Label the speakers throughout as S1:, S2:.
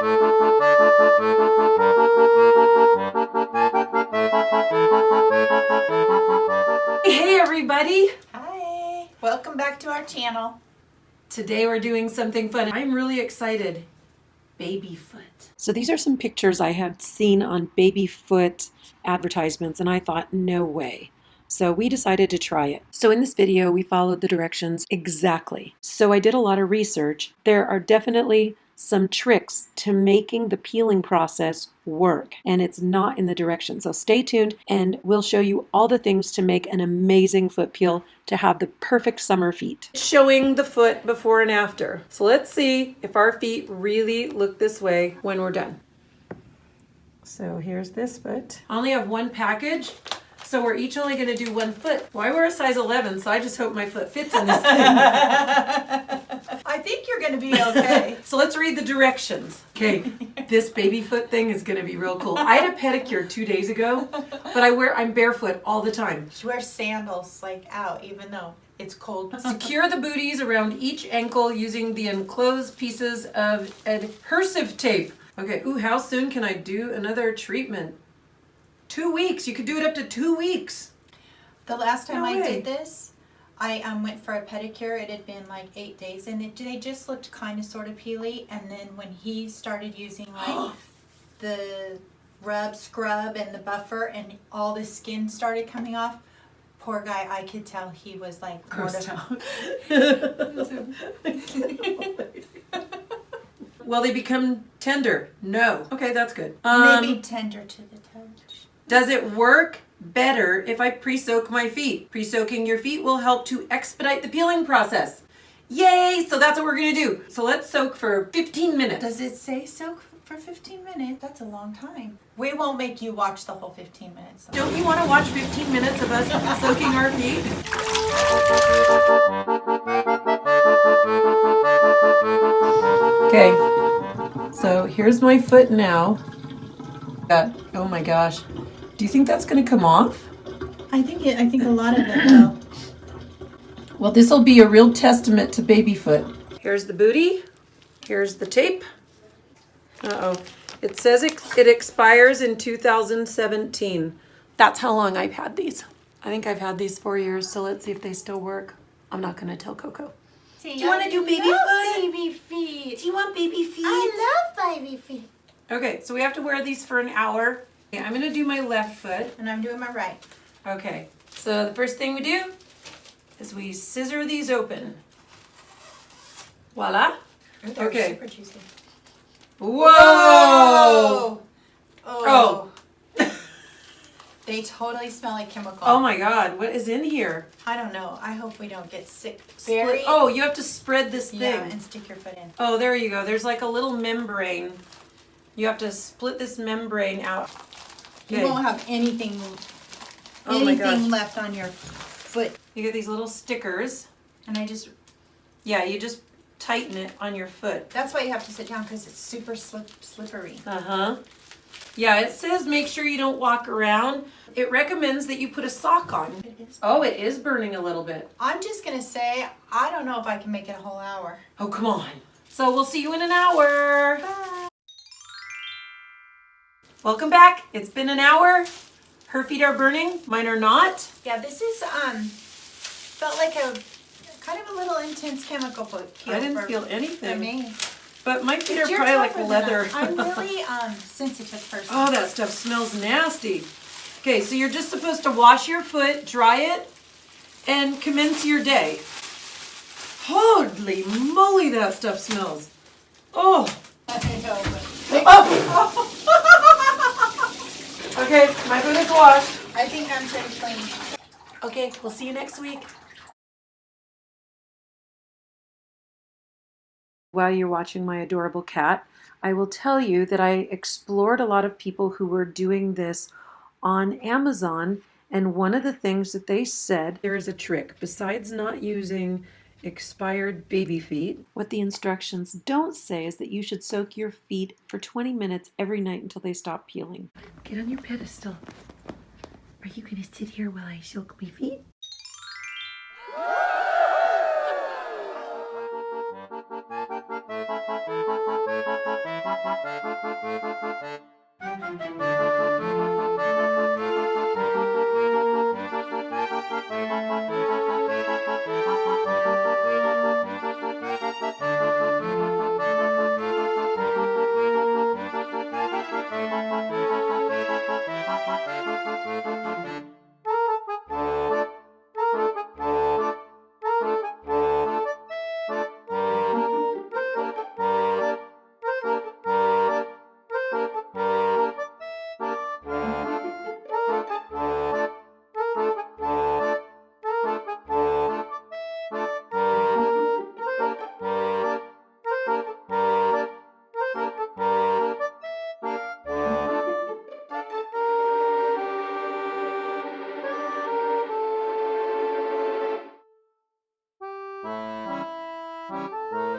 S1: Hey everybody!
S2: Hi! Welcome back to our channel.
S1: Today we're doing something fun. I'm really excited. Baby foot. So these are some pictures I had seen on baby foot advertisements and I thought, no way. So we decided to try it. So in this video, we followed the directions exactly. So I did a lot of research. There are definitely some tricks to making the peeling process work, and it's not in the directions. So stay tuned and we'll show you all the things to make an amazing foot peel to have the perfect summer feet. Showing the foot before and after. So let's see if our feet really look this way when we're done. So here's this foot. I only have one package. So we're each only going to do one foot. Well, I wear a size 11, so I just hope my foot fits in this thing.
S2: I think you're going to be okay.
S1: So let's read the directions. Okay, this baby foot thing is going to be real cool. I had a pedicure 2 days ago, but I'm barefoot all the time.
S2: She wears sandals like out, even though it's cold.
S1: Secure the booties around each ankle using the enclosed pieces of adhesive tape. Okay, ooh, how soon can I do another treatment? 2 weeks. You could do it up to 2 weeks.
S2: The last time I did this, I went for a pedicure. It had been like 8 days, and they just looked kind of sort of peely. And then when he started using like the scrub, and the buffer, and all the skin started coming off, poor guy, I could tell he was like
S1: grossed out. Will they become tender? No. Okay, that's good.
S2: Maybe tender to the touch.
S1: Does it work better if I pre-soak my feet? Pre-soaking your feet will help to expedite the peeling process. Yay! So that's what we're going to do. So let's soak for 15 minutes.
S2: Does it say soak for 15 minutes? That's a long time. We won't make you watch the whole 15 minutes. Though.
S1: Don't you want to watch 15 minutes of us soaking our feet? Okay. So here's my foot now. Oh my gosh. Do you think that's going to come off?
S2: I think a lot of it will.
S1: Well, this will be a real testament to baby foot. Here's the booty. Here's the tape. Uh-oh. It says it expires in 2017. That's how long I've had these. I think I've had these 4 years, so let's see if they still work. I'm not going to tell Coco.
S2: Do you want to do baby foot? Baby feet.
S1: Do you want baby feet?
S2: I love baby feet.
S1: Okay, so we have to wear these for an hour. Okay, I'm going to do my left foot.
S2: And I'm doing my right.
S1: Okay, so the first thing we do is we scissor these open. Voila.
S2: Okay. Super juicy.
S1: Whoa!
S2: Oh. They totally smell like chemical.
S1: Oh my God, what is in here?
S2: I don't know. I hope we don't get sick.
S1: Oh, you have to spread this thing.
S2: Yeah, and stick your foot in.
S1: Oh, there you go. There's like a little membrane. You have to split this membrane out. Okay.
S2: You won't have anything left on your foot.
S1: You get these little stickers.
S2: And you
S1: just tighten it on your foot.
S2: That's why you have to sit down, because it's super slippery.
S1: Uh-huh. Yeah, it says make sure you don't walk around. It recommends that you put a sock on. Oh, it is burning a little bit.
S2: I'm just going to say, I don't know if I can make it a whole hour.
S1: Oh, come on. So we'll see you in an hour.
S2: Bye.
S1: Welcome back. It's been an hour. Her feet are burning. Mine are not.
S2: Yeah, this is felt like a kind of a little intense chemical foot peel.
S1: I didn't feel anything.
S2: For me.
S1: But my feet are probably like leather.
S2: I'm really sensitive person.
S1: Oh, that stuff smells nasty. Okay, so you're just supposed to wash your foot, dry it, and commence your day. Holy moly, that stuff smells. Oh.
S2: I know,
S1: Oh. Okay, my foot is washed.
S2: I think I'm pretty clean.
S1: Okay, we'll see you next week. While you're watching my adorable cat, I will tell you that I explored a lot of people who were doing this on Amazon, and one of the things that they said, there is a trick. Besides not using expired baby feet, what the instructions don't say is that you should soak your feet for 20 minutes every night until they stop peeling. Get on your pedestal. Are you going to sit here while I soak my feet?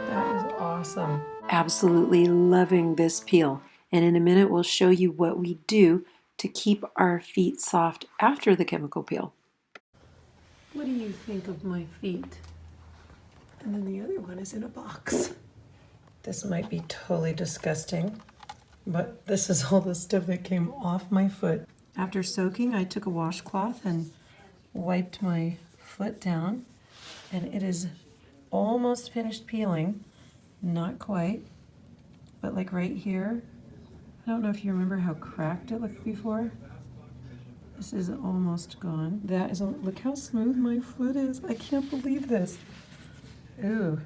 S1: That is awesome. Absolutely loving this peel. And in a minute, we'll show you what we do to keep our feet soft after the chemical peel. What do you think of my feet? And then the other one is in a box. This might be totally disgusting, but this is all the stuff that came off my foot. After soaking, I took a washcloth and wiped my foot down, and it is almost finished peeling. Not quite, but like right here, I don't know if you remember how cracked it looked before. This is almost gone. That is, look how smooth my foot is. I can't believe this. Ooh,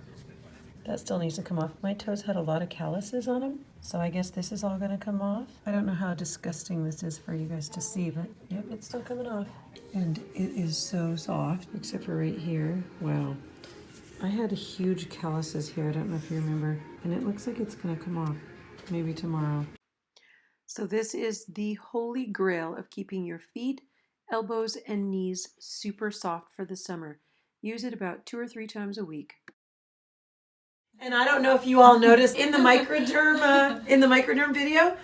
S1: that still needs to come off. My toes had a lot of calluses on them, so I guess this is all gonna come off. I don't know how disgusting this is for you guys to see, but yep, it's still coming off. And it is so soft, except for right here. Wow. I had huge calluses here, I don't know if you remember, and it looks like it's gonna come off, maybe tomorrow. So this is the holy grail of keeping your feet, elbows, and knees super soft for the summer. Use it about 2 or 3 times a week. And I don't know if you all noticed in the microderm video,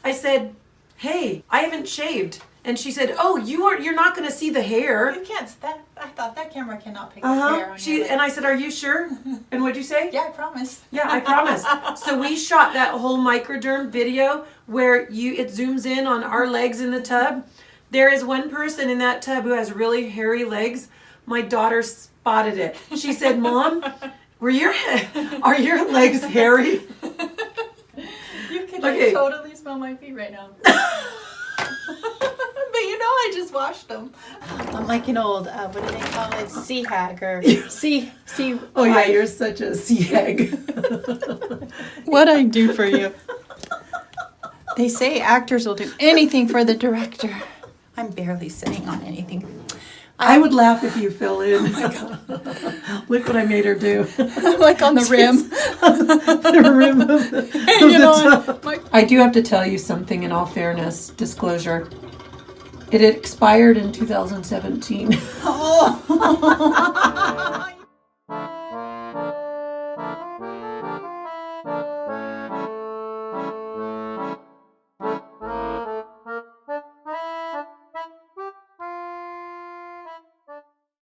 S1: I said, "Hey, I haven't shaved." And she said, "Oh, you're not going to see the hair."
S2: You can't. I thought that camera cannot pick up hair on your leg.
S1: And I said, "Are you sure?" And what'd you say?
S2: Yeah, I promise.
S1: Yeah, I promise. So we shot that whole microderm video where it zooms in on our legs in the tub. There is one person in that tub who has really hairy legs. My daughter spotted it. She said, "Mom, are your legs hairy?"
S2: You can totally smell my feet right now. But you know, I just washed them. I'm like an old, what do they call it? Sea hag or sea.
S1: Oh yeah, you're such a sea hag.
S2: What I do for you. They say actors will do anything for the director. I'm barely sitting on anything.
S1: I would laugh if you fell in. Look what I made her do.
S2: Like on the rim.
S1: The rim of the tub. I do have to tell you something in all fairness, disclosure. It expired in 2017. Oh.